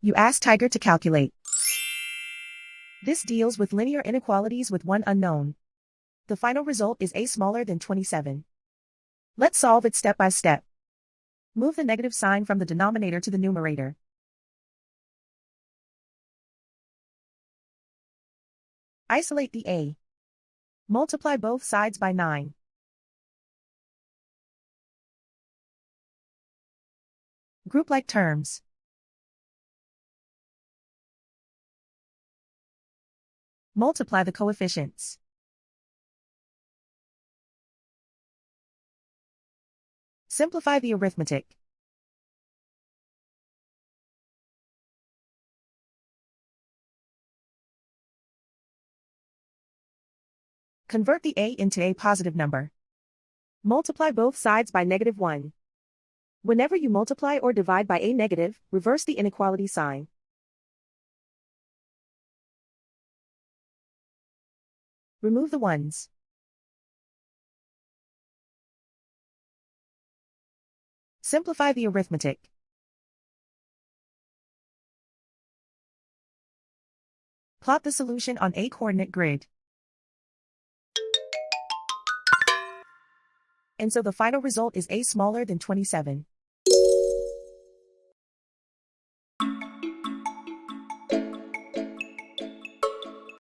You ask Tiger to calculate. This deals with linear inequalities with one unknown. The final result is a smaller than 27. Let's solve it step by step. Move the negative sign from the denominator to the numerator. Isolate the a. Multiply both sides by 9. Group like terms. Multiply the coefficients. Simplify the arithmetic. Convert the a into a positive number. Multiply both sides by -1. Whenever you multiply or divide by a negative, reverse the inequality sign. Remove the ones. Simplify the arithmetic. Plot the solution on a coordinate grid. And so the final result is a smaller than 27.